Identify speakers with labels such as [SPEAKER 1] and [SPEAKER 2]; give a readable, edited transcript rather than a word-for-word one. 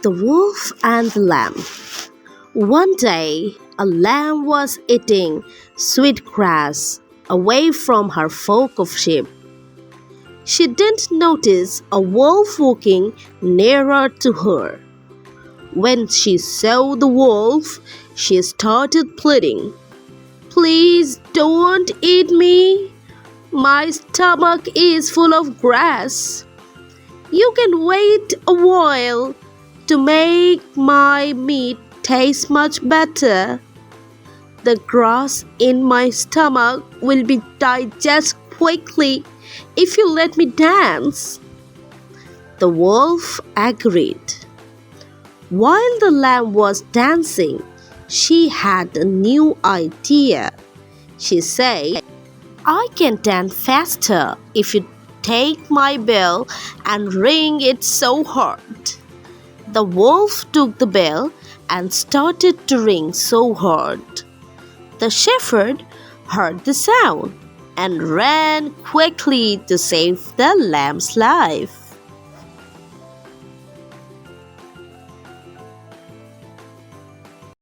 [SPEAKER 1] The Wolf and the Lamb. One day, a lamb was eating sweet grass away from her flock of sheep. She didn't notice a wolf walking nearer to her. When she saw the wolf, she started pleading, "Please don't eat me. My stomach is full of grass. You can wait a while to make my meat taste much better. The grass in my stomach will be digested quickly if you let me dance." The wolf agreed. While the lamb was dancing, she had a new idea. She said, "I can dance faster if you take my bell and ring it so hard." The wolf took the bell and started to ring so hard. The shepherd heard the sound and ran quickly to save the lamb's life.